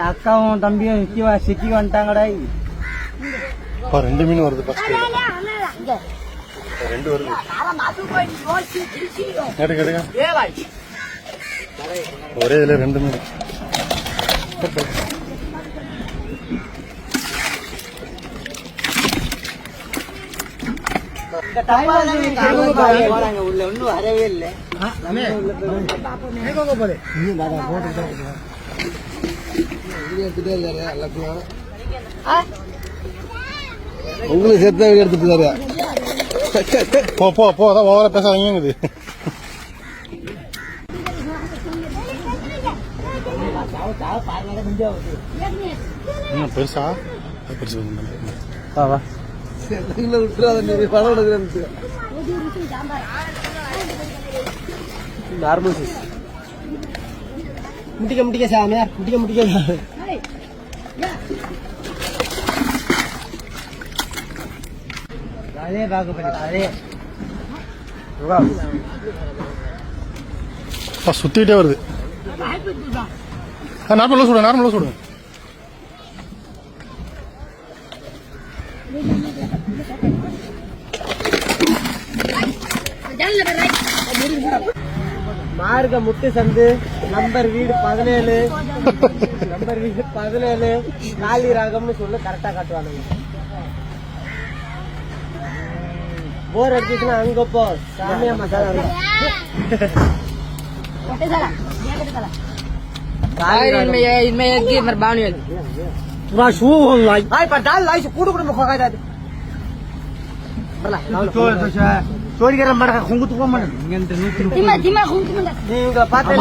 அக்காவும் தம்பியும் சிக்கி வந்துட்டாங்கடா. 2 மீன் வருது. ரெண்டு வருது. ஒரே இதுல 2 மீன். உள்ள ஒன்னும் வரவே இல்லை. உங்களுக்கு சேர்த்து எடுத்துட்டு போ போ போ. அதான் ஓவரா பேசாதீங்க. பெருசா பெருசு நார்மல் சைஸ். முட்டிக்க சாமி, முட்டிக்க அதே பார்க்க அதே சுத்திட்டே வருது. நார்மலா சுடு. மார்க முத்து சந்து நம்பர் வீடு 17 காலி ராகம்னு சொல்லு. கரெக்டா காட்டுவானுங்க. போர் அடிச்சுன்னா அங்க போ. சாமியா மசாலா चोरी कर पाते